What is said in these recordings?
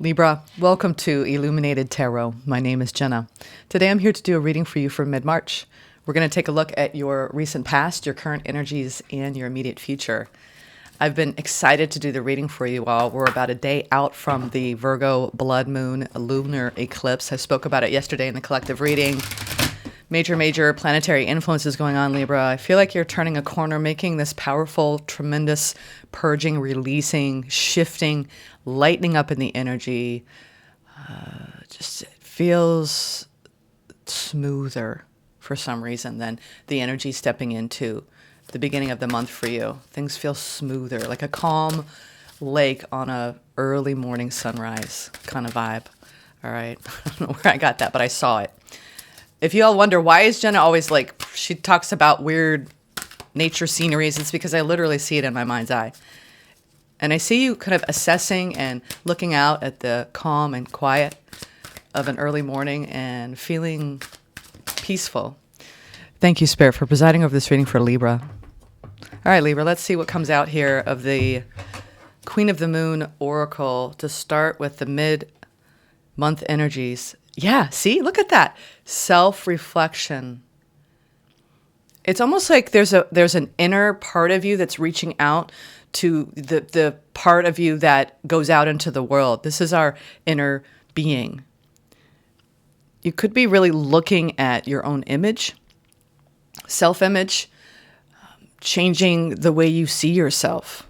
Libra, welcome to Illuminated Tarot. My name is Jenna. Today I'm here to do a reading for you for mid-March. We're going to take a look at your recent past, your current energies, and your immediate future. I've been excited to do the reading for you all. We're about a day out from the Virgo blood moon lunar eclipse. I spoke about it yesterday in the collective reading. Major planetary influences going on, Libra. I feel like you're turning a corner, making this powerful, tremendous purging, releasing, shifting, lightening up in the energy. Just it feels smoother for some reason than the energy stepping into the beginning of the month for you. Things feel smoother, like a calm lake on a early morning sunrise kind of vibe. All right. I don't know where I got that, but I saw it. If you all wonder, why is Jenna always like, she talks about weird nature sceneries, it's because I literally see it in my mind's eye. And I see you kind of assessing and looking out at the calm and quiet of an early morning and feeling peaceful. Thank you, Spirit, for presiding over this reading for Libra. All right, Libra, let's see what comes out here of the Queen of the Moon Oracle to start with the mid-month energies. Yeah, see, look at that. Self-reflection. It's almost like there's an inner part of you that's reaching out to the part of you that goes out into the world. This is our inner being. You could be really looking at your own image, self-image, changing the way you see yourself.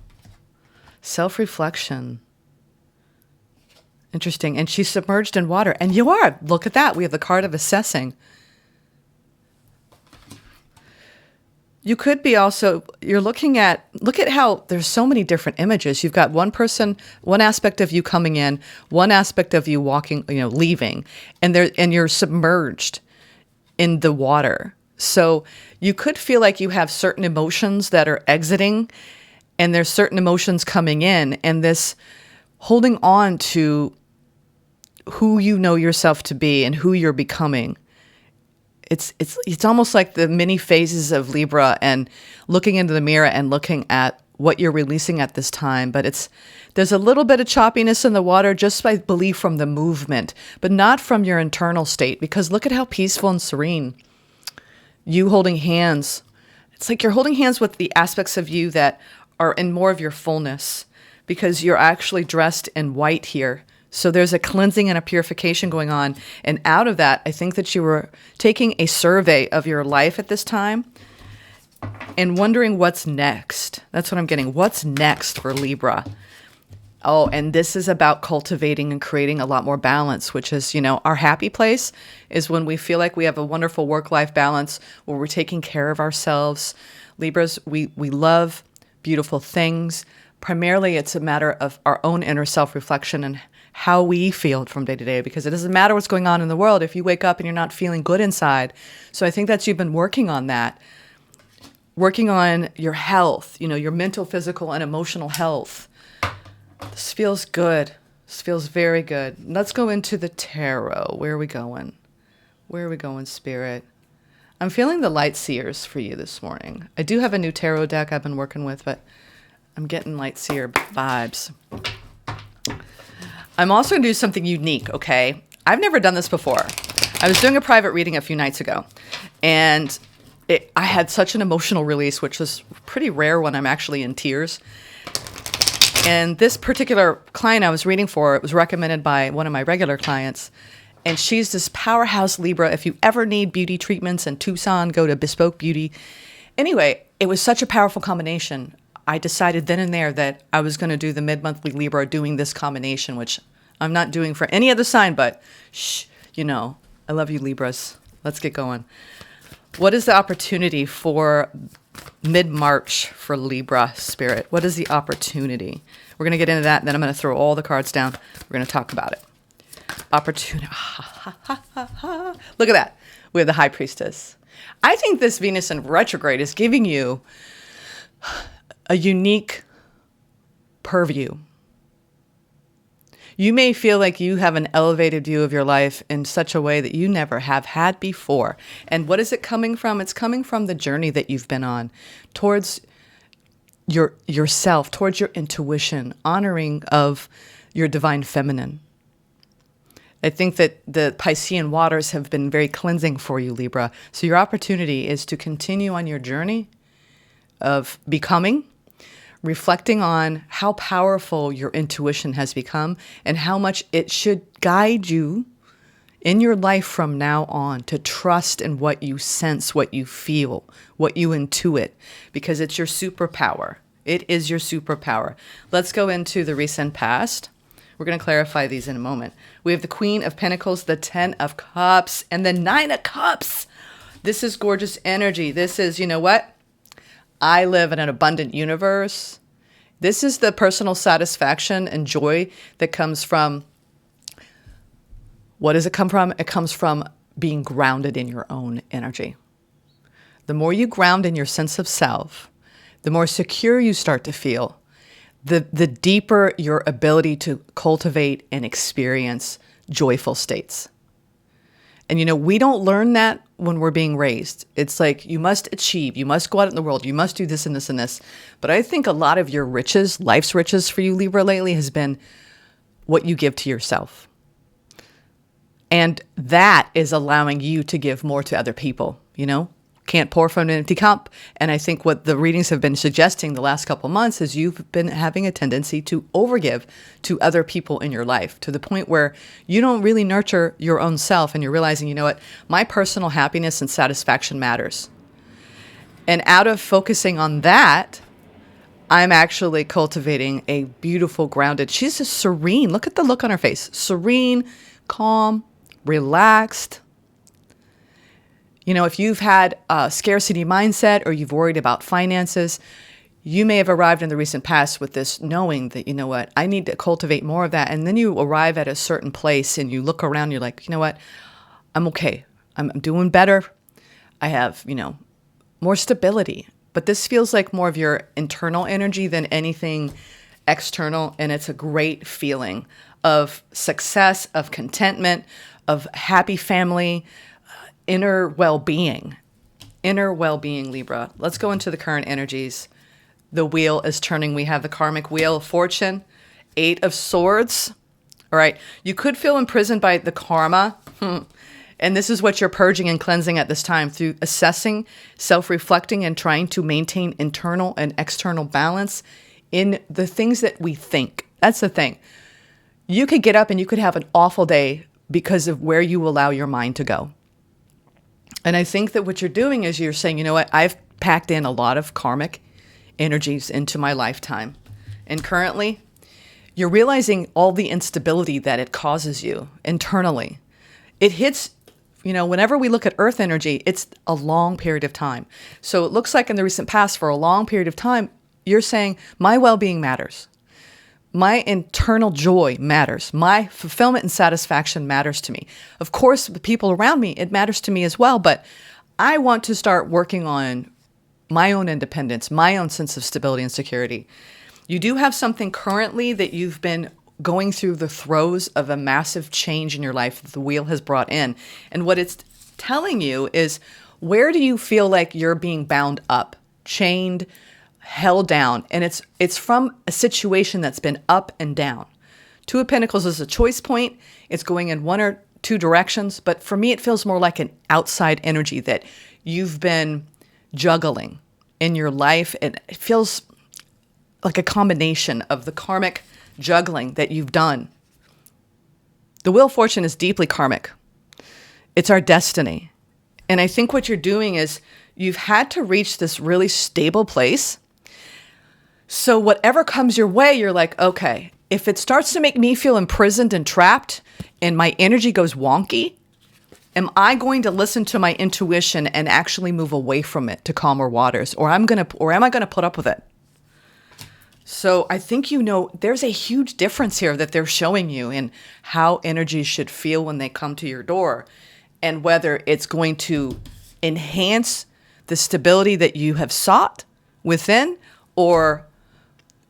Self-reflection. Interesting. And she's submerged in water. And you are. Look at that. We have the card of assessing. You could be also, look at how there's so many different images. You've got one person, one aspect of you coming in, one aspect of you walking, leaving, and you're submerged in the water. So you could feel like you have certain emotions that are exiting and there's certain emotions coming in, and this holding on to who you know yourself to be and who you're becoming. It's almost like the many phases of Libra and looking into the mirror and looking at what you're releasing at this time. But there's a little bit of choppiness in the water just by belief from the movement, but not from your internal state, because look at how peaceful and serene. You holding hands. It's like you're holding hands with the aspects of you that are in more of your fullness, because you're actually dressed in white here. So there's a cleansing and a purification going on. And out of that, I think that you were taking a survey of your life at this time and wondering what's next. That's what I'm getting. What's next for Libra? Oh, and this is about cultivating and creating a lot more balance, which is, our happy place is when we feel like we have a wonderful work-life balance where we're taking care of ourselves. Libras, we love beautiful things. Primarily, it's a matter of our own inner self-reflection and how we feel from day to day, because it doesn't matter what's going on in the world if you wake up and you're not feeling good inside. So I think that you've been working on that, working on your health, your mental, physical, and emotional health. This feels good. This feels very good. Let's go into the tarot. Where are we going? Where are we going, Spirit? I'm feeling the light seers for you this morning. I do have a new tarot deck I've been working with, but I'm getting light seer vibes. I'm also going to do something unique, okay? I've never done this before. I was doing a private reading a few nights ago, and I had such an emotional release, which was pretty rare when I'm actually in tears. And this particular client I was reading for, it was recommended by one of my regular clients, and she's this powerhouse Libra. If you ever need beauty treatments in Tucson, go to Bespoke Beauty. Anyway, it was such a powerful combination. I decided then and there that I was going to do the mid-monthly Libra doing this combination, which I'm not doing for any other sign, but I love you, Libras. Let's get going. What is the opportunity for mid-March for Libra, Spirit? What is the opportunity? We're going to get into that, and then I'm going to throw all the cards down. We're going to talk about it. Opportunity. Look at that. We have the High Priestess. I think this Venus in retrograde is giving you a unique purview. You may feel like you have an elevated view of your life in such a way that you never have had before. And what is it coming from? It's coming from the journey that you've been on towards yourself, towards your intuition, honoring of your divine feminine. I think that the Piscean waters have been very cleansing for you, Libra. So your opportunity is to continue on your journey of becoming, reflecting on how powerful your intuition has become and how much it should guide you in your life from now on, to trust in what you sense, what you feel, what you intuit, because it's your superpower. It is your superpower. Let's go into the recent past. We're going to clarify these in a moment. We have the Queen of Pentacles, the 10 of Cups, and the 9 of Cups. This is gorgeous energy. This is, you know what? I live in an abundant universe. This is the personal satisfaction and joy that comes from, what does it come from? It comes from being grounded in your own energy. The more you ground in your sense of self, the more secure you start to feel, the deeper your ability to cultivate and experience joyful states. And, you know, we don't learn that when we're being raised. It's like, you must achieve, you must go out in the world, you must do this and this and this. But I think a lot of your riches, life's riches for you, Libra, lately has been what you give to yourself. And that is allowing you to give more to other people, you know? Can't pour from an empty cup. And I think what the readings have been suggesting the last couple months is you've been having a tendency to overgive to other people in your life, to the point where you don't really nurture your own self, and you're realizing, you know what, my personal happiness and satisfaction matters. And out of focusing on that, I'm actually cultivating a beautiful, grounded, she's just serene. Look at the look on her face. Serene, calm, relaxed. You know, if you've had a scarcity mindset or you've worried about finances, you may have arrived in the recent past with this knowing that, you know what, I need to cultivate more of that. And then you arrive at a certain place and you look around, you're like, you know what, I'm okay. I'm doing better. I have, you know, more stability. But this feels like more of your internal energy than anything external. And it's a great feeling of success, of contentment, of happy family, inner well-being, Libra. Let's go into the current energies. The wheel is turning. We have the karmic wheel of fortune, 8 of swords. All right. You could feel imprisoned by the karma. And this is what you're purging and cleansing at this time through assessing, self-reflecting, and trying to maintain internal and external balance in the things that we think. That's the thing. You could get up and you could have an awful day because of where you allow your mind to go. And I think that what you're doing is you're saying, you know what, I've packed in a lot of karmic energies into my lifetime. And currently, you're realizing all the instability that it causes you internally. It hits, you know, whenever we look at earth energy, it's a long period of time. So it looks like in the recent past, for a long period of time, you're saying my well-being matters. My internal joy matters. My fulfillment and satisfaction matters to me. Of course, the people around me, it matters to me as well, but I want to start working on my own independence, my own sense of stability and security. You do have something currently that you've been going through the throes of a massive change in your life that the wheel has brought in. And what it's telling you is, where do you feel like you're being bound up, chained, held down? And it's from a situation that's been up and down. 2 of Pentacles is a choice point. It's going in one or two directions. But for me, it feels more like an outside energy that you've been juggling in your life. And it feels like a combination of the karmic juggling that you've done. The Wheel of Fortune is deeply karmic. It's our destiny. And I think what you're doing is you've had to reach this really stable place. So whatever comes your way, you're like, okay, if it starts to make me feel imprisoned and trapped and my energy goes wonky, am I going to listen to my intuition and actually move away from it to calmer waters? Or am I going to put up with it? So I think, you know, there's a huge difference here that they're showing you in how energies should feel when they come to your door, and whether it's going to enhance the stability that you have sought within or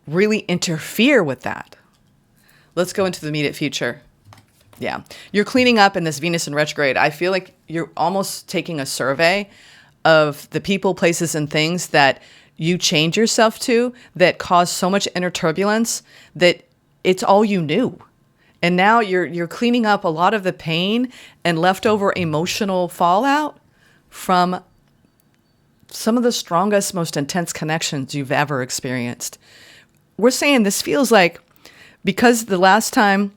really interfere with that. Let's go into the immediate future. Yeah. You're cleaning up in this Venus in retrograde. I feel like you're almost taking a survey of the people, places, and things that you change yourself to that cause so much inner turbulence that it's all you knew. And now you're cleaning up a lot of the pain and leftover emotional fallout from some of the strongest, most intense connections you've ever experienced. We're saying this feels like, because the last time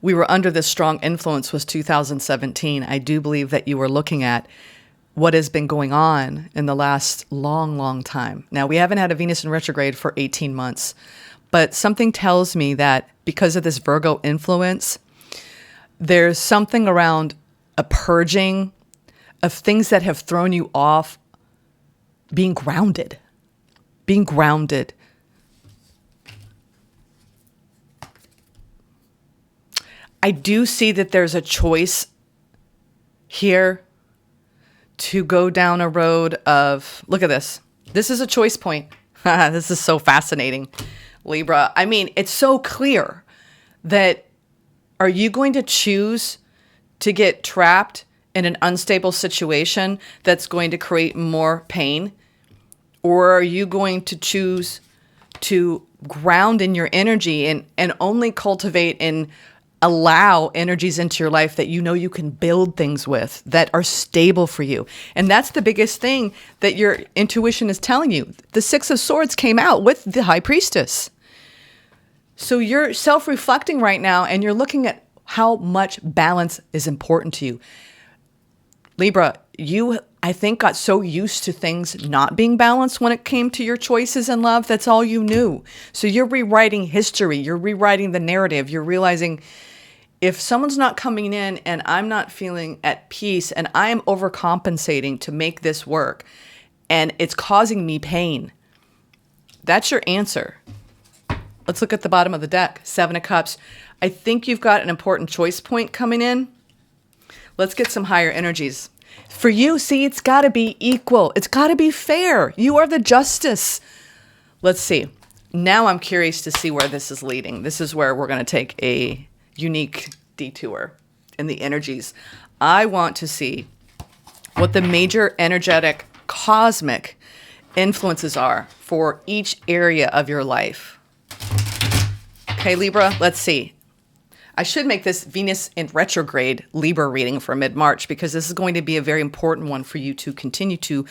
we were under this strong influence was 2017, I do believe that you were looking at what has been going on in the last long, long time. Now, we haven't had a Venus in retrograde for 18 months, but something tells me that because of this Virgo influence, there's something around a purging of things that have thrown you off, being grounded. I do see that there's a choice here to go down a road of, look at this. This is a choice point. This is so fascinating, Libra. I mean, it's so clear that, are you going to choose to get trapped in an unstable situation that's going to create more pain? Or are you going to choose to ground in your energy and only cultivate and allow energies into your life that you know you can build things with, that are stable for you? And that's the biggest thing that your intuition is telling you. The Six of Swords came out with the High Priestess. So you're self-reflecting right now, and you're looking at how much balance is important to you. Libra, you, I think, got so used to things not being balanced when it came to your choices in love. That's all you knew. So you're rewriting history. You're rewriting the narrative. You're realizing, if someone's not coming in and I'm not feeling at peace and I am overcompensating to make this work and it's causing me pain, that's your answer. Let's look at the bottom of the deck. Seven of Cups. I think you've got an important choice point coming in. Let's get some higher energies. For you, see, it's got to be equal. It's got to be fair. You are the justice. Let's see. Now I'm curious to see where this is leading. This is where we're going to take a unique detour in the energies. I want to see what the major energetic cosmic influences are for each area of your life. Okay, Libra, let's see. I should make this Venus in retrograde Libra reading for mid-March, because this is going to be a very important one for you to continue to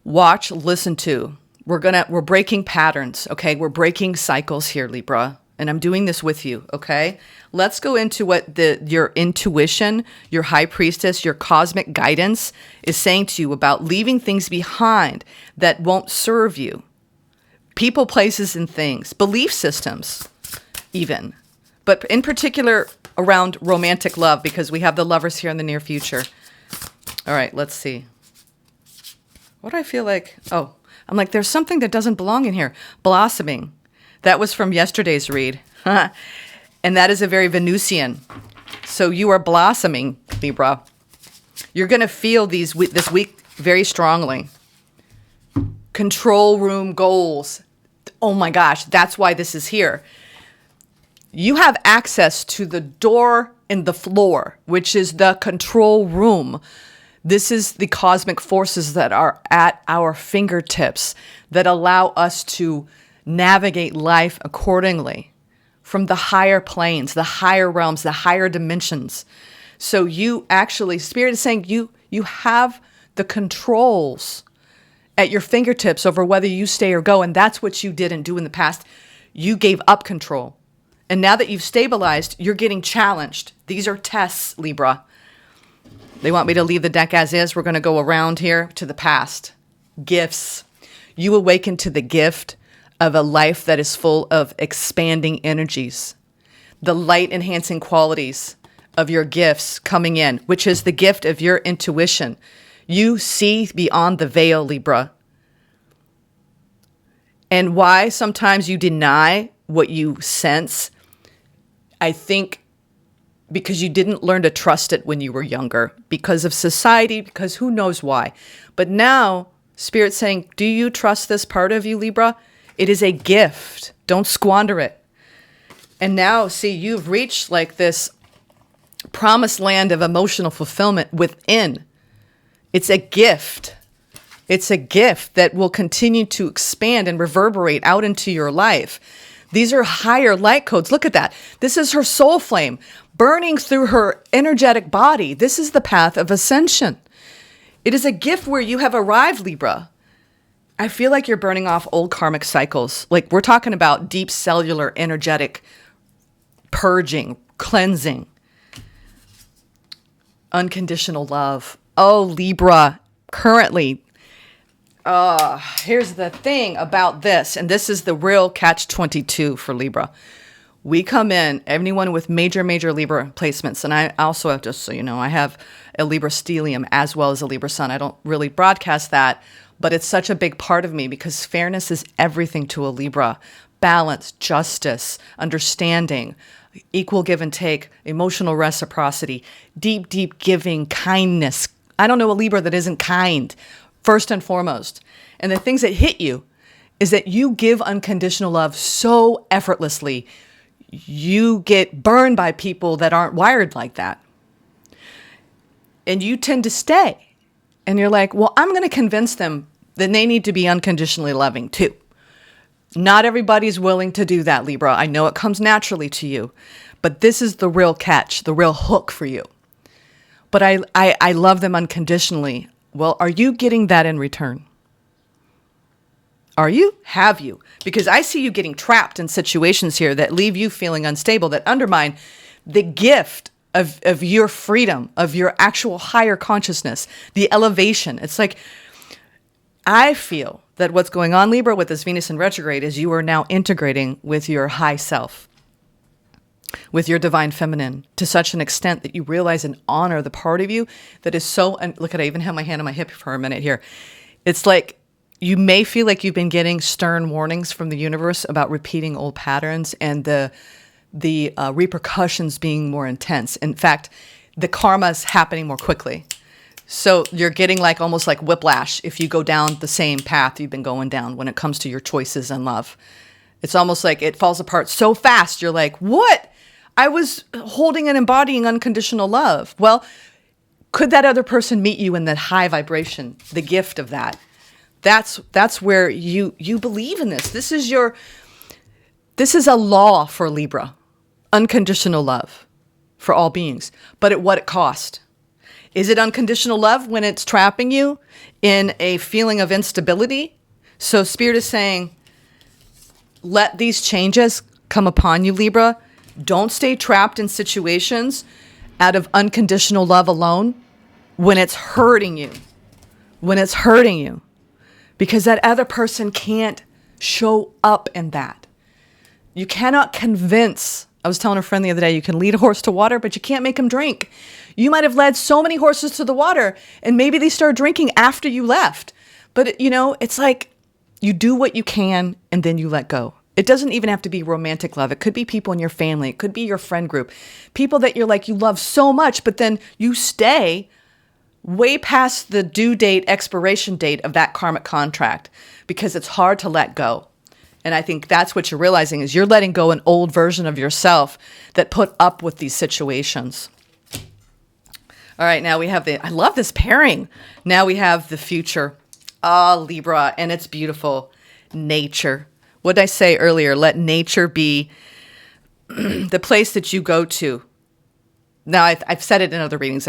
watch, listen to. We're breaking patterns, okay? We're breaking cycles here, Libra, and I'm doing this with you, okay? Let's go into what your intuition, your High Priestess, your cosmic guidance is saying to you about leaving things behind that won't serve you. People, places, and things, belief systems, even. But in particular around romantic love, because we have the Lovers here in the near future. All right, let's see. What do I feel like? Oh, I'm like, there's something that doesn't belong in here. Blossoming. That was from yesterday's read. And that is a very Venusian. So you are blossoming, Libra. You're going to feel this week very strongly. Control room goals. Oh my gosh, that's why this is here. You have access to the door in the floor, which is the control room. This is the cosmic forces that are at our fingertips that allow us to navigate life accordingly from the higher planes, the higher realms, the higher dimensions. So you actually, Spirit is saying you have the controls at your fingertips over whether you stay or go. And that's what you didn't do in the past. You gave up control. And now that you've stabilized, you're getting challenged. These are tests, Libra. They want me to leave the deck as is. We're going to go around here to the past. Gifts. You awaken to the gift of a life that is full of expanding energies. The light-enhancing qualities of your gifts coming in, which is the gift of your intuition. You see beyond the veil, Libra. And why sometimes you deny what you sense, I think because you didn't learn to trust it when you were younger, because of society, because who knows why. But now, Spirit's saying, do you trust this part of you, Libra? It is a gift. Don't squander it. And now, see, you've reached like this promised land of emotional fulfillment within. It's a gift. It's a gift that will continue to expand and reverberate out into your life. These are higher light codes. Look at that. This is her soul flame burning through her energetic body. This is the path of ascension. It is a gift where you have arrived, Libra. I feel like you're burning off old karmic cycles. Like we're talking about deep cellular energetic purging, cleansing, unconditional love. Oh, Libra, currently, here's the thing about this, and this is the real catch-22 for Libra. We come in, anyone with major Libra placements, and I also have, just so you know, I have a Libra stellium as well as a Libra Sun. I don't really broadcast that, but it's such a big part of me because fairness is everything to a Libra. Balance, justice, understanding, equal give and take, emotional reciprocity, deep giving, kindness. I don't know a Libra that isn't kind, first and foremost. And the things that hit you is that you give unconditional love so effortlessly. You get burned by people that aren't wired like that. And you tend to stay. And you're like, well, I'm going to convince them that they need to be unconditionally loving too. Not everybody's willing to do that, Libra. I know it comes naturally to you, but this is the real catch, the real hook for you. But I love them unconditionally. Well, are you getting that in return? Are you? Have you? Because I see you getting trapped in situations here that leave you feeling unstable, that undermine the gift of your freedom, of your actual higher consciousness, the elevation. It's like, I feel that what's going on, Libra, with this Venus in retrograde is you are now integrating with your high self, with your divine feminine, to such an extent that you realize and honor the part of you that is so, and look at, I even have my hand on my hip for a minute here. It's like, you may feel like you've been getting stern warnings from the universe about repeating old patterns and the repercussions being more intense. In fact, the karma is happening more quickly. So you're getting like almost like whiplash if you go down the same path you've been going down when it comes to your choices in love. It's almost like it falls apart so fast. You're like, what? I was holding and embodying unconditional love. Well, could that other person meet you in that high vibration, the gift of that? That's where you believe in this. This is a law for Libra. Unconditional love for all beings. But at what cost? Is it unconditional love when it's trapping you in a feeling of instability? So Spirit is saying, let these changes come upon you, Libra. Don't stay trapped in situations out of unconditional love alone when it's hurting you. When it's hurting you. Because that other person can't show up in that. You cannot convince. I was telling a friend the other day, you can lead a horse to water, but you can't make him drink. You might have led so many horses to the water, and maybe they started drinking after you left. But, it's like you do what you can, and then you let go. It doesn't even have to be romantic love. It could be people in your family. It could be your friend group. People that you're like, you love so much, but then you stay way past the due date, expiration date of that karmic contract because it's hard to let go. And I think that's what you're realizing is you're letting go an old version of yourself that put up with these situations. All right, now we have I love this pairing. Now we have the future. Libra, and it's beautiful. Nature. What did I say earlier? Let nature be the place that you go to. Now, I've said it in other readings,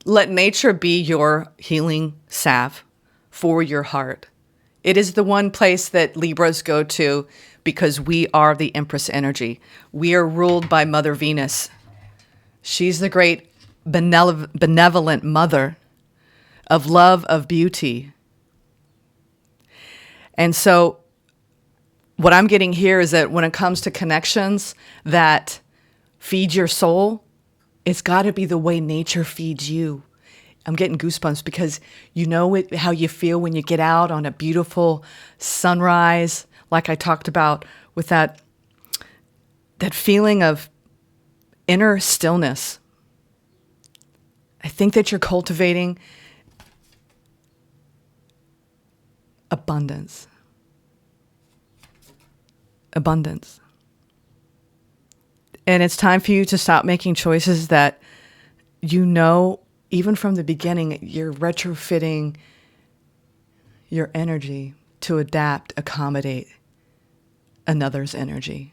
Let nature be your healing salve for your heart. It is the one place that Libras go to because we are the Empress energy. We are ruled by Mother Venus. She's the great benevolent mother of love, of beauty. And so what I'm getting here is that when it comes to connections that feed your soul, it's got to be the way nature feeds you. I'm getting goosebumps because you know how you feel when you get out on a beautiful sunrise, like I talked about, with that feeling of inner stillness. I think that you're cultivating abundance. Abundance. And it's time for you to stop making choices that even from the beginning, you're retrofitting your energy to adapt, accommodate another's energy.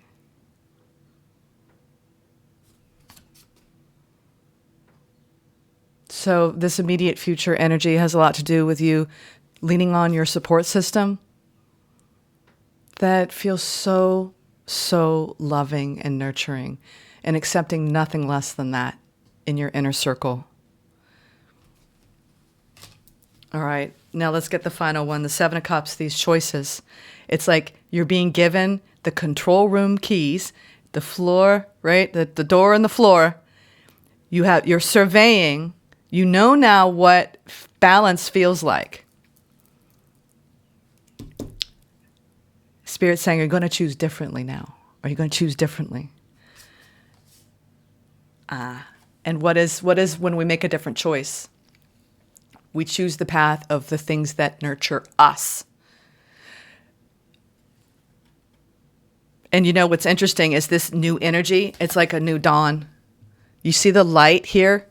So this immediate future energy has a lot to do with you leaning on your support system that feels so, so loving and nurturing, and accepting nothing less than that in your inner circle. All right, now let's get the final one, the Seven of Cups, these choices. It's like you're being given the control room keys, the floor, right? The door and the floor. You're surveying. You know now what balance feels like. Spirit's saying, you're going to choose differently now. Are you going to choose differently? And what is when we make a different choice? We choose the path of the things that nurture us. And you know what's interesting is this new energy. It's like a new dawn. You see the light here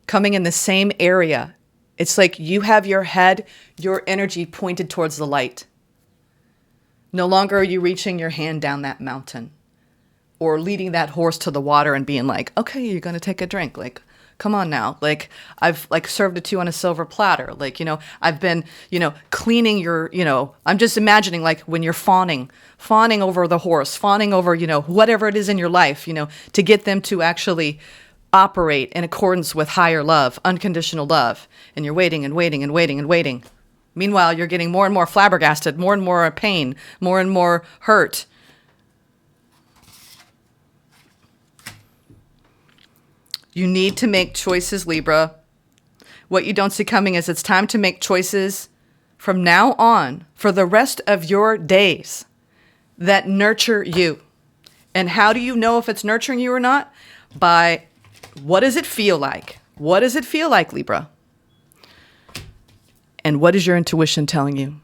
coming in the same area. It's like you have your head, your energy pointed towards the light. No longer are you reaching your hand down that mountain or leading that horse to the water and being like, okay, you're going to take a drink. Like, come on now. Like, I've served it to you on a silver platter. Like, I've been, cleaning your, I'm just imagining like when you're fawning over the horse, fawning over, whatever it is in your life, to get them to actually operate in accordance with higher love, unconditional love. And you're waiting and waiting and waiting and waiting. Meanwhile, you're getting more and more flabbergasted, more and more pain, more and more hurt. You need to make choices, Libra. What you don't see coming is it's time to make choices from now on for the rest of your days that nurture you. And how do you know if it's nurturing you or not? By what does it feel like? What does it feel like, Libra? And what is your intuition telling you?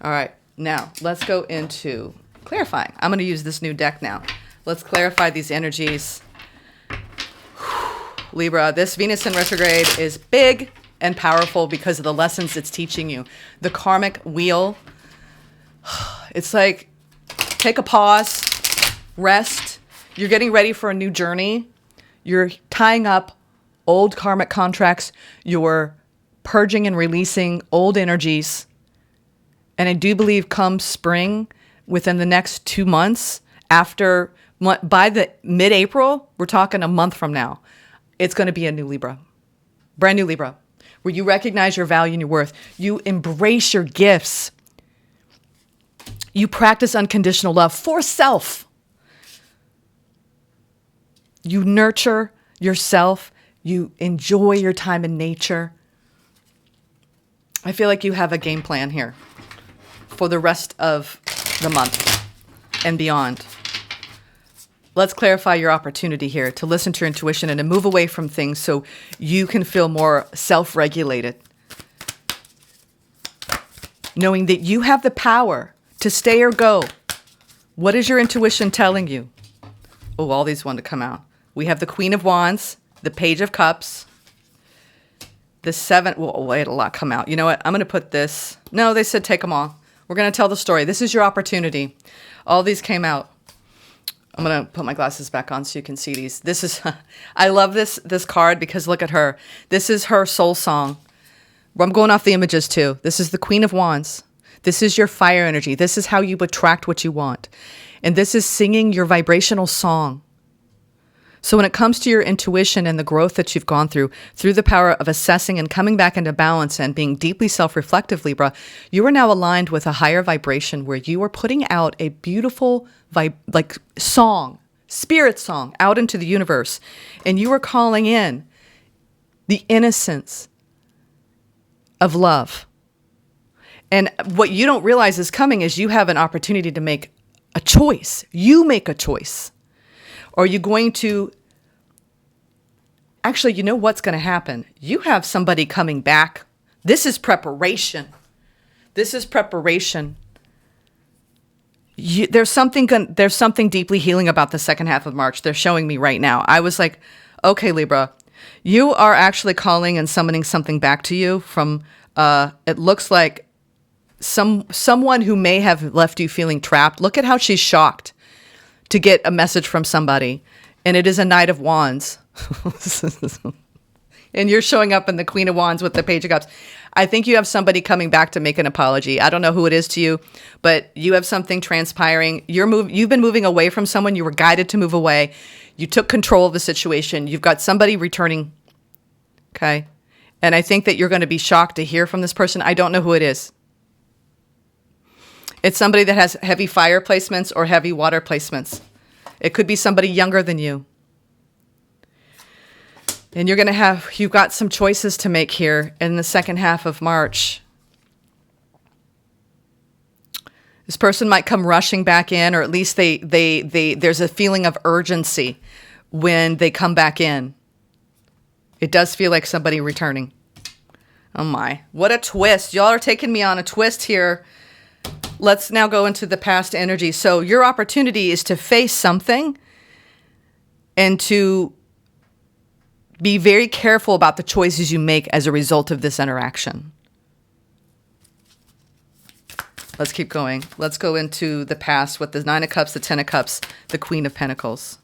All right, now let's go into clarifying. I'm going to use this new deck now. Let's clarify these energies. Libra, this Venus in retrograde is big and powerful because of the lessons it's teaching you. The karmic wheel. It's like, take a pause, rest. You're getting ready for a new journey. You're tying up old karmic contracts. You're purging and releasing old energies. And I do believe come spring, within the next 2 months, by the mid-April, we're talking a month from now, it's going to be a new Libra, brand new Libra, where you recognize your value and your worth. You embrace your gifts. You practice unconditional love for self. You nurture yourself. You enjoy your time in nature. I feel like you have a game plan here for the rest of the month and beyond. Let's clarify your opportunity here to listen to your intuition and to move away from things so you can feel more self-regulated. Knowing that you have the power to stay or go. What is your intuition telling you? Oh, all these want to come out. We have the Queen of Wands, the Page of Cups, the Seven. Well, wait, a lot come out. You know what? I'm going to put this. No, they said take them all. We're going to tell the story. This is your opportunity. All these came out. I'm going to put my glasses back on so you can see these. This is, I love this card because look at her. This is her soul song. I'm going off the images too. This is the Queen of Wands. This is your fire energy. This is how you attract what you want. And this is singing your vibrational song. So when it comes to your intuition and the growth that you've gone through the power of assessing and coming back into balance and being deeply self-reflective, Libra, you are now aligned with a higher vibration where you are putting out a beautiful song, spirit song out into the universe. And you are calling in the innocence of love. And what you don't realize is coming is you have an opportunity to make a choice. You make a choice. Are you going to... Actually, you know what's going to happen? You have somebody coming back. This is preparation. This is preparation. There's something deeply healing about the second half of March. They're showing me right now. I was like, okay, Libra, you are actually calling and summoning something back to you from, it looks like someone who may have left you feeling trapped. Look at how she's shocked to get a message from somebody. And it is a Knight of Wands. And you're showing up in the Queen of Wands with the Page of Cups. I think you have somebody coming back to make an apology. I don't know who it is to you, but you have something transpiring. You've been moving away from someone. You were guided to move away. You took control of the situation. You've got somebody returning. Okay. And I think that you're going to be shocked to hear from this person. I don't know who it is. It's somebody that has heavy fire placements or heavy water placements. It could be somebody younger than you. And you've got some choices to make here in the second half of March. This person might come rushing back in, or at least there's a feeling of urgency when they come back in. It does feel like somebody returning. Oh my, what a twist. Y'all are taking me on a twist here. Let's now go into the past energy. So your opportunity is to face something and to be very careful about the choices you make as a result of this interaction. Let's keep going. Let's go into the past with the Nine of Cups, the Ten of Cups, the Queen of Pentacles.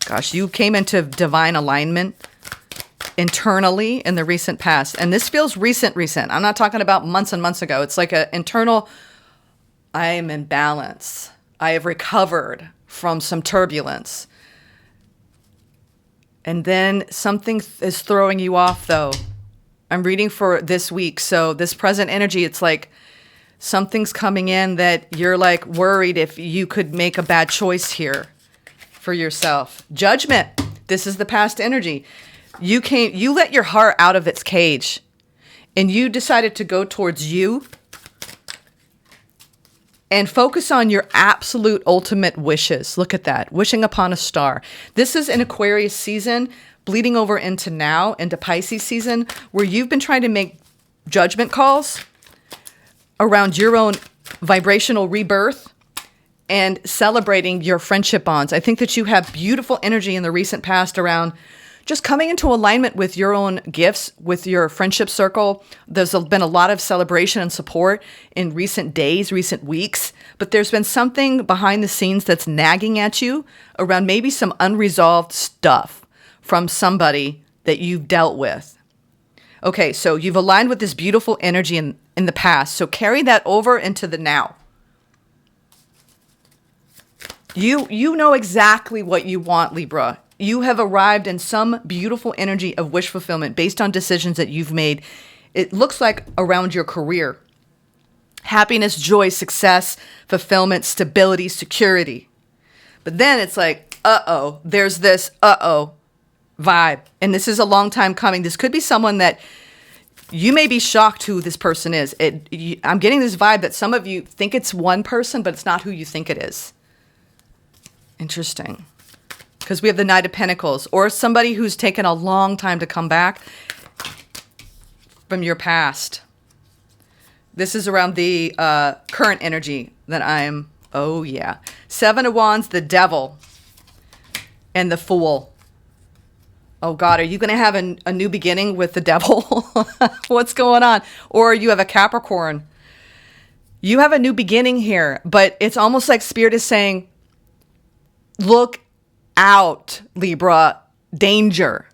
Gosh, you came into divine alignment internally in the recent past. And this feels recent. I'm not talking about months and months ago. It's like an internal, I am in balance. I have recovered from some turbulence. And then something is throwing you off, though. I'm reading for this week. So this present energy, it's like something's coming in that you're like worried if you could make a bad choice here for yourself. Judgment. This is the past energy. You let your heart out of its cage and you decided to go towards you and focus on your absolute ultimate wishes. Look at that. Wishing upon a star. This is an Aquarius season bleeding over into now, into Pisces season, where you've been trying to make judgment calls around your own vibrational rebirth and celebrating your friendship bonds. I think that you have beautiful energy in the recent past around just coming into alignment with your own gifts, with your friendship circle. There's been a lot of celebration and support in recent days, recent weeks, but there's been something behind the scenes that's nagging at you around maybe some unresolved stuff from somebody that you've dealt with. Okay, so you've aligned with this beautiful energy in the past, so carry that over into the now. You know exactly what you want, Libra. You have arrived in some beautiful energy of wish fulfillment based on decisions that you've made. It looks like around your career. Happiness, joy, success, fulfillment, stability, security. But then it's like, there's this vibe. And this is a long time coming. This could be someone that you may be shocked who this person is. I'm getting this vibe that some of you think it's one person, but it's not who you think it is. Interesting. Because we have the Knight of Pentacles, or somebody who's taken a long time to come back from your past. This is around the current energy that I'm, Seven of Wands, the Devil, and the Fool. Oh God, are you going to have a new beginning with the Devil? What's going on? Or you have a Capricorn. You have a new beginning here, but it's almost like Spirit is saying, look out, Libra, danger.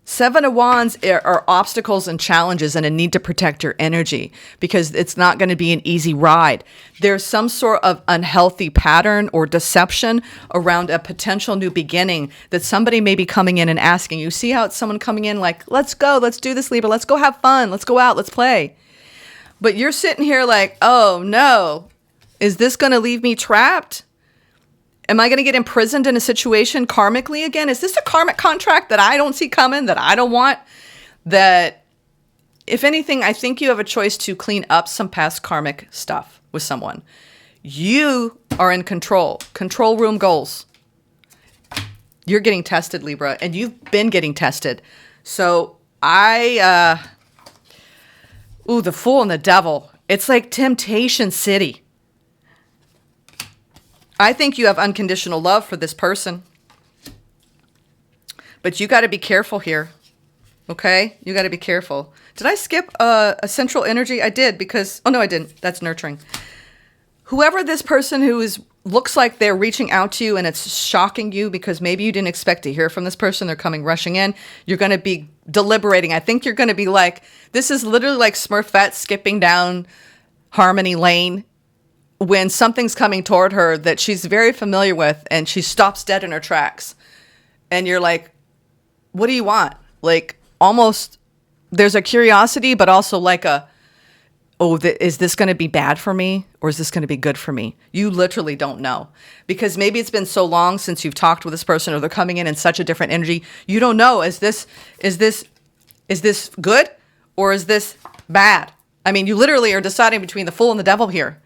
Seven of Wands are obstacles and challenges and a need to protect your energy because it's not going to be an easy ride. There's some sort of unhealthy pattern or deception around a potential new beginning that somebody may be coming in and asking you. See how it's someone coming in like, let's go, let's do this, Libra, let's go have fun, let's go out, let's play. But you're sitting here like, oh no, is this going to leave me trapped? Am I going to get imprisoned in a situation karmically again? Is this a karmic contract that I don't see coming, that I don't want? That, if anything, I think you have a choice to clean up some past karmic stuff with someone. You are in control. Control room goals. You're getting tested, Libra, and you've been getting tested. So the Fool and the Devil. It's like Temptation City. I think you have unconditional love for this person. But you got to be careful here. Okay? You got to be careful. Did I skip a central energy? I did because, oh no, I didn't. That's nurturing. Whoever this person who looks like they're reaching out to you and it's shocking you because maybe you didn't expect to hear from this person. They're coming rushing in. You're going to be deliberating. I think you're going to be like, this is literally like Smurfette skipping down Harmony Lane when something's coming toward her that she's very familiar with and she stops dead in her tracks. And you're like, what do you want? Like almost there's a curiosity, but also like is this going to be bad for me or is this going to be good for me? You literally don't know because maybe it's been so long since you've talked with this person or they're coming in such a different energy. You don't know. Is this good or is this bad? I mean, you literally are deciding between the fool and the devil here.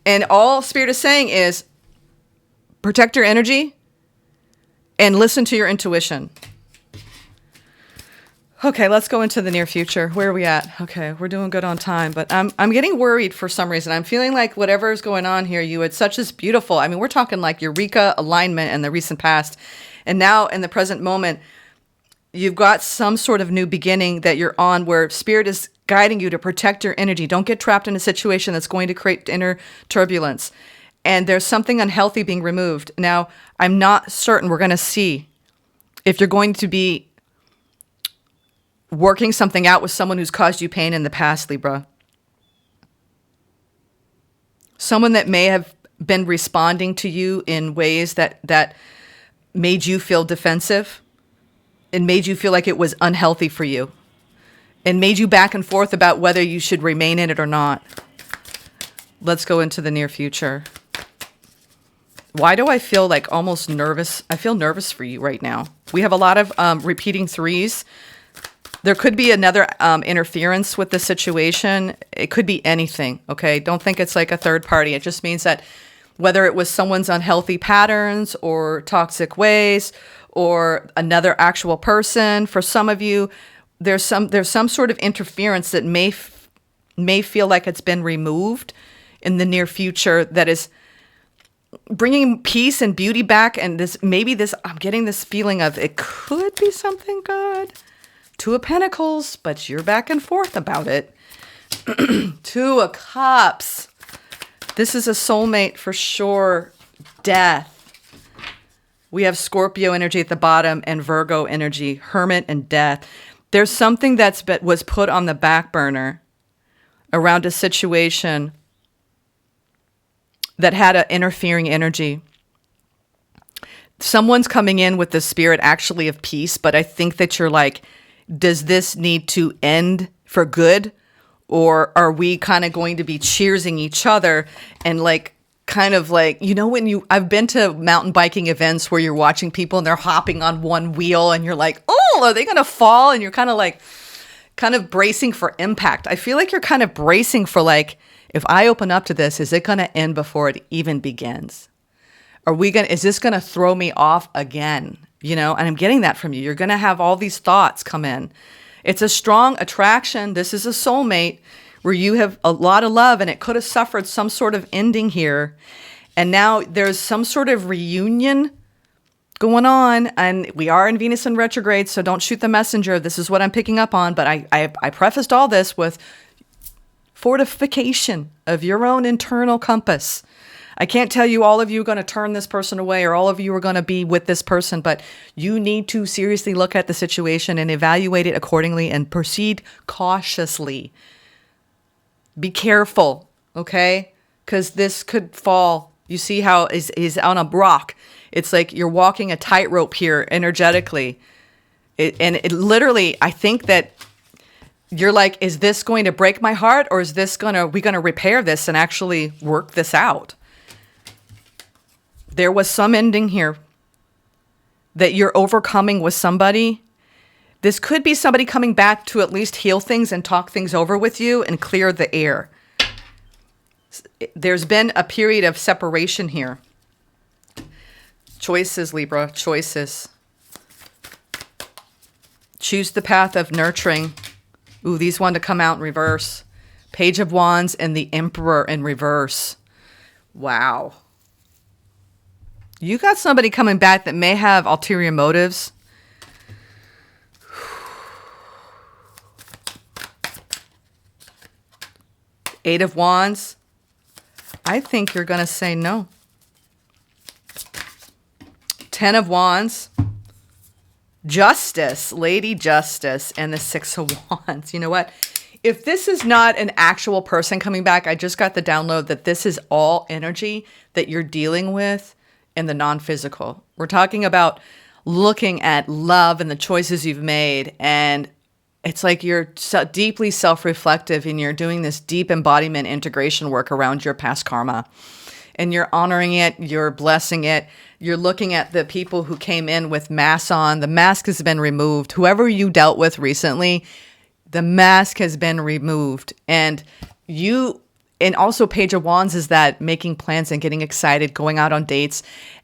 And all Spirit is saying is protect your energy and listen to your intuition. Okay, let's go into the near future. Where are we at? Okay, we're doing good on time, but I'm getting worried for some reason. I'm feeling like whatever is going on here, you had such as beautiful. I mean, we're talking like Eureka alignment in the recent past. And now in the present moment, you've got some sort of new beginning that you're on where Spirit is guiding you to protect your energy. Don't get trapped in a situation that's going to create inner turbulence. And there's something unhealthy being removed. Now, I'm not certain. We're going to see if you're going to be working something out with someone who's caused you pain in the past, Libra. Someone that may have been responding to you in ways that made you feel defensive and made you feel like it was unhealthy for you and made you back and forth about whether you should remain in it or not. Let's go into the near future. Why do I feel like almost nervous? I feel nervous for you right now. We have a lot of repeating threes. There could be another interference with the situation. It could be anything, okay? Don't think it's like a third party. It just means that whether it was someone's unhealthy patterns or toxic ways or another actual person, for some of you, there's some sort of interference that may feel like it's been removed in the near future that is bringing peace and beauty back. And I'm getting this feeling of it could be something good. Two of Pentacles, but you're back and forth about it. Two of Cups. This is a soulmate for sure. Death. We have Scorpio energy at the bottom and Virgo energy, Hermit and Death. There's something was put on the back burner around a situation that had an interfering energy. Someone's coming in with the spirit actually of peace, but I think that you're like, does this need to end for good? Or are we kind of going to be cheersing each other and like, kind of like, I've been to mountain biking events where you're watching people and they're hopping on one wheel and you're like, oh, are they going to fall? And you're kind of bracing for impact. I feel like you're kind of bracing for like, if I open up to this, is it going to end before it even begins? Is this going to throw me off again? And I'm getting that from you. You're going to have all these thoughts come in. It's a strong attraction. This is a soulmate where you have a lot of love and it could have suffered some sort of ending here. And now there's some sort of reunion going on. And we are in Venus in retrograde, so don't shoot the messenger. This is what I'm picking up on. But I prefaced all this with fortification of your own internal compass. I can't tell you all of you are going to turn this person away or all of you are going to be with this person, but you need to seriously look at the situation and evaluate it accordingly and proceed cautiously. Be careful, okay? Because this could fall. You see how he's on a rock. It's like you're walking a tightrope here energetically. It literally, I think that you're like, is this going to break my heart or is we going to repair this and actually work this out? There was some ending here that you're overcoming with somebody. This could be somebody coming back to at least heal things and talk things over with you and clear the air. There's been a period of separation here. Choices, Libra, choices. Choose the path of nurturing. Ooh, these want to come out in reverse. Page of Wands and the Emperor in reverse. Wow. You got somebody coming back that may have ulterior motives. Eight of Wands. I think you're going to say no. 10 of Wands. Justice, Lady Justice, and the 6 of Wands. You know what? If this is not an actual person coming back, I just got the download that this is all energy that you're dealing with in the non-physical. We're talking about looking at love and the choices you've made, and it's like you're so deeply self-reflective and you're doing this deep embodiment integration work around your past karma. And you're honoring it, you're blessing it, you're looking at the people who came in with masks on. The mask has been removed. Whoever you dealt with recently, the mask has been removed. And also Page of Wands is that making plans and getting excited, going out on dates,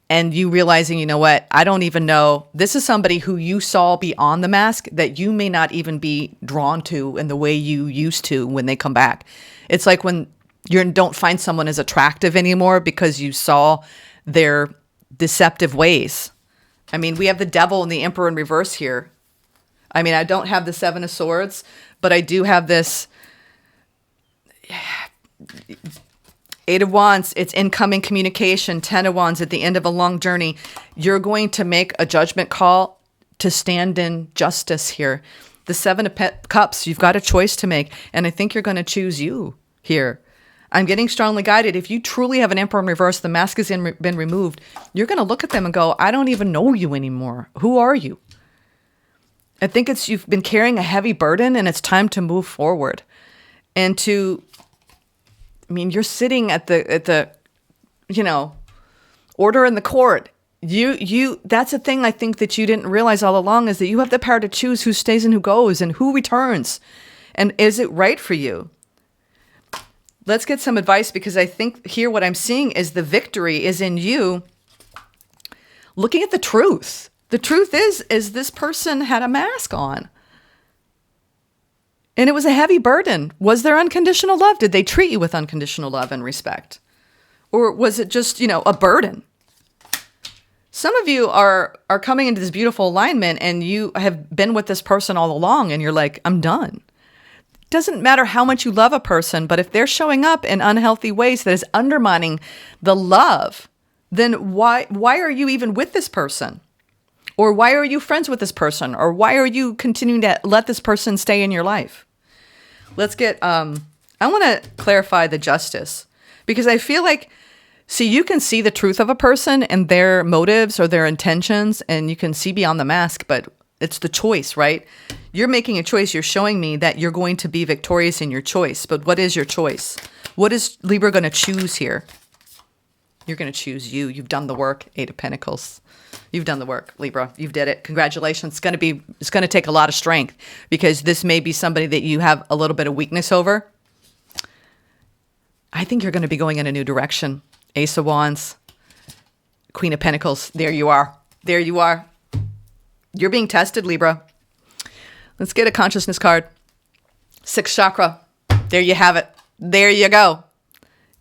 and you realizing, you know what, I don't even know. This is somebody who you saw beyond the mask that you may not even be drawn to in the way you used to when they come back. It's like when you don't find someone as attractive anymore because you saw their deceptive ways. I mean, we have the Devil and the Emperor in reverse here. I mean, I don't have the 7 of Swords, but I do have this 8 of Wands. It's incoming communication. 10 of Wands at the end of a long journey. You're going to make a judgment call to stand in justice here. The 7 of Cups, you've got a choice to make, and I think you're going to choose you here. I'm getting strongly guided. If you truly have an Emperor in reverse, the mask has been removed, you're going to look at them and go, I don't even know you anymore. Who are you? I think you've been carrying a heavy burden and it's time to move forward. And you're sitting at the order in the court. That's a thing I think that you didn't realize all along, is that you have the power to choose who stays and who goes and who returns. And is it right for you? Let's get some advice, because I think here what I'm seeing is the victory is in you looking at the truth. The truth is this person had a mask on. And it was a heavy burden. Was there unconditional love? Did they treat you with unconditional love and respect? Or was it just, a burden? Some of you are coming into this beautiful alignment and you have been with this person all along and you're like, I'm done. Doesn't matter how much you love a person, but if they're showing up in unhealthy ways that is undermining the love, then why are you even with this person? Or why are you friends with this person? Or why are you continuing to let this person stay in your life? Let's get, I want to clarify the Justice, because I feel like, you can see the truth of a person and their motives or their intentions, and you can see beyond the mask, but it's the choice, right? You're making a choice. You're showing me that you're going to be victorious in your choice. But what is your choice? What is Libra going to choose here? You're going to choose you. You've done the work. 8 of Pentacles. You've done the work, Libra. You've did it. Congratulations. It's going to take a lot of strength, because this may be somebody that you have a little bit of weakness over. I think you're going to be going in a new direction. Ace of Wands. Queen of Pentacles. There you are. There you are. You're being tested, Libra. Let's get a consciousness card. 6th chakra. There you have it. There you go.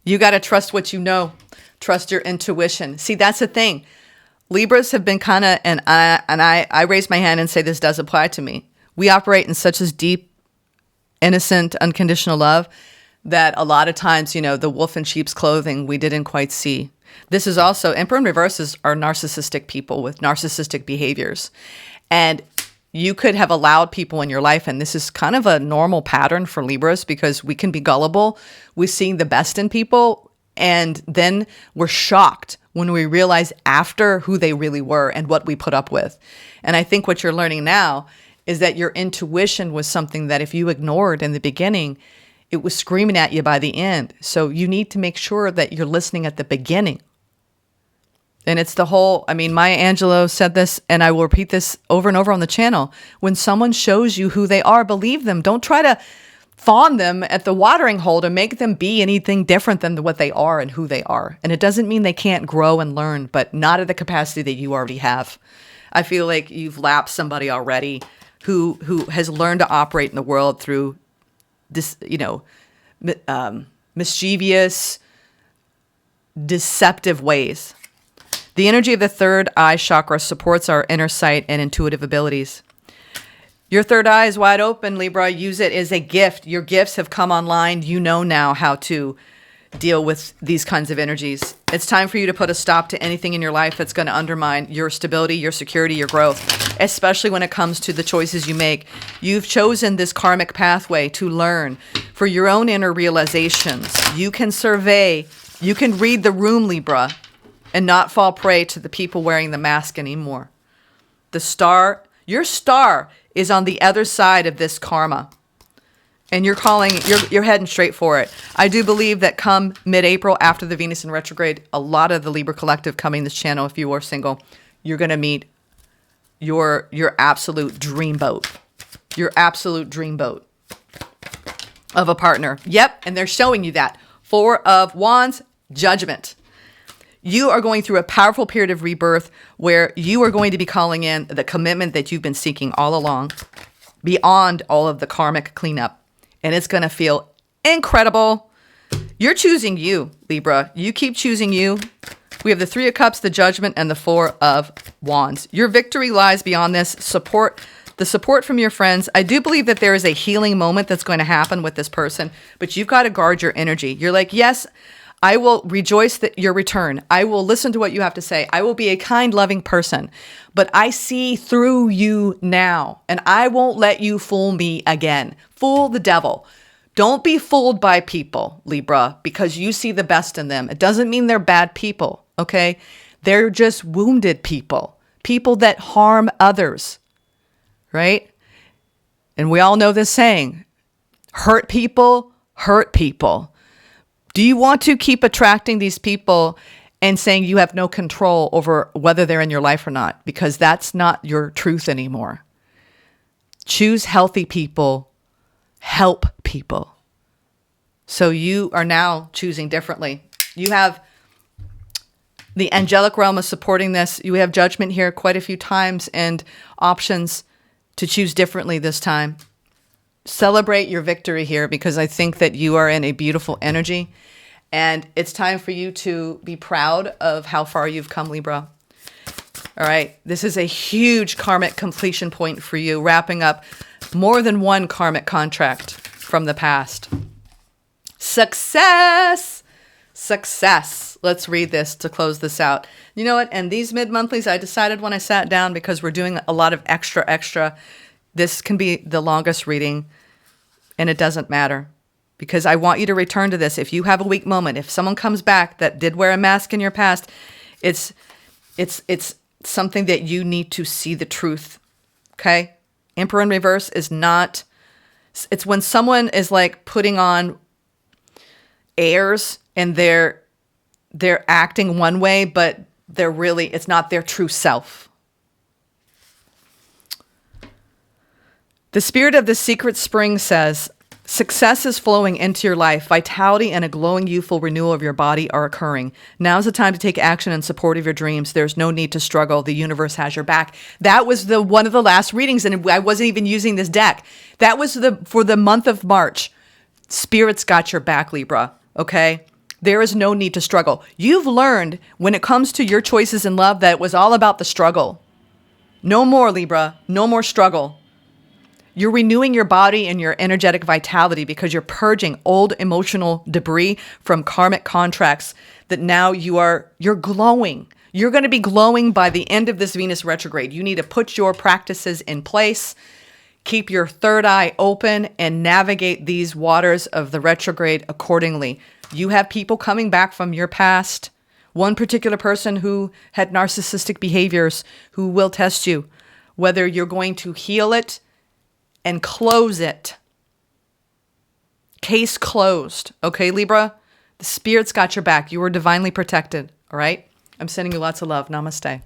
You got to trust what you know. Trust your intuition. See, that's the thing. Libras have been kind of, and I raise my hand and say this does apply to me. We operate in such a deep, innocent, unconditional love that a lot of times, the wolf in sheep's clothing we didn't quite see. This is also, Emperor in reverses are narcissistic people with narcissistic behaviors. And you could have allowed people in your life, and this is kind of a normal pattern for Libras, because we can be gullible. We see the best in people, and then we're shocked when we realize after who they really were and what we put up with. And I think what you're learning now is that your intuition was something that if you ignored in the beginning, it was screaming at you by the end. So you need to make sure that you're listening at the beginning. And it's the whole, Maya Angelou said this, and I will repeat this over and over on the channel. When someone shows you who they are, believe them. Don't try to fawn them at the watering hole to make them be anything different than what they are and who they are. And it doesn't mean they can't grow and learn, but not at the capacity that you already have. I feel like you've lapsed somebody already who has learned to operate in the world through this, mischievous, deceptive ways. The energy of the 3rd eye chakra supports our inner sight and intuitive abilities. Your third eye is wide open, Libra. Use it as a gift. Your gifts have come online. You know now how to deal with these kinds of energies. It's time for you to put a stop to anything in your life that's going to undermine your stability, your security, your growth, especially when it comes to the choices you make. You've chosen this karmic pathway to learn for your own inner realizations. You can survey, you can read the room, Libra, and not fall prey to the people wearing the mask anymore. Your star is on the other side of this karma. And you're heading straight for it. I do believe that come mid-April, after the Venus in retrograde, a lot of the Libra collective coming this channel, if you are single, you're going to meet your absolute dreamboat. Your absolute dreamboat of a partner. Yep, and they're showing you that. 4 of Wands, Judgment. You are going through a powerful period of rebirth where you are going to be calling in the commitment that you've been seeking all along, beyond all of the karmic cleanup. And it's going to feel incredible. You're choosing you, Libra. You keep choosing you. We have the 3 of Cups, the Judgment, and the 4 of Wands. Your victory lies beyond this. The support from your friends. I do believe that there is a healing moment that's going to happen with this person, but you've got to guard your energy. You're like, yes, I will rejoice at your return. I will listen to what you have to say. I will be a kind, loving person, but I see through you now, and I won't let you fool me again. Fool the devil. Don't be fooled by people, Libra, because you see the best in them. It doesn't mean they're bad people, okay? They're just wounded people that harm others, right? And we all know this saying, hurt people hurt people. Do you want to keep attracting these people and saying you have no control over whether they're in your life or not? Because that's not your truth anymore. Choose healthy people, help people. So you are now choosing differently. You have the angelic realm is supporting this. You have Judgment here quite a few times and options to choose differently this time. Celebrate your victory here, because I think that you are in a beautiful energy, and it's time for you to be proud of how far you've come, Libra. All right. This is a huge karmic completion point for you, wrapping up more than one karmic contract from the past. Success. Success. Let's read this to close this out. You know what? And these mid-monthlies, I decided when I sat down, because we're doing a lot of extra, this can be the longest reading, and it doesn't matter, because I want you to return to this. If you have a weak moment, if someone comes back that did wear a mask in your past, it's something that you need to see the truth. Okay? Emperor in reverse is not, it's when someone is like putting on airs and they're acting one way, but it's not their true self. The spirit of the secret spring says, success is flowing into your life. Vitality and a glowing, youthful renewal of your body are occurring. Now's the time to take action in support of your dreams. There's no need to struggle. The universe has your back. That was one of the last readings, and I wasn't even using this deck. That was for the month of March. Spirit's got your back, Libra. Okay? There is no need to struggle. You've learned when it comes to your choices in love that it was all about the struggle. No more, Libra. No more struggle. You're renewing your body and your energetic vitality because you're purging old emotional debris from karmic contracts that now you're glowing. You're going to be glowing by the end of this Venus retrograde. You need to put your practices in place, keep your third eye open, and navigate these waters of the retrograde accordingly. You have people coming back from your past. One particular person who had narcissistic behaviors who will test you, whether you're going to heal it and close it. Case closed. Okay, Libra? The spirit's got your back. You are divinely protected. All right? I'm sending you lots of love. Namaste.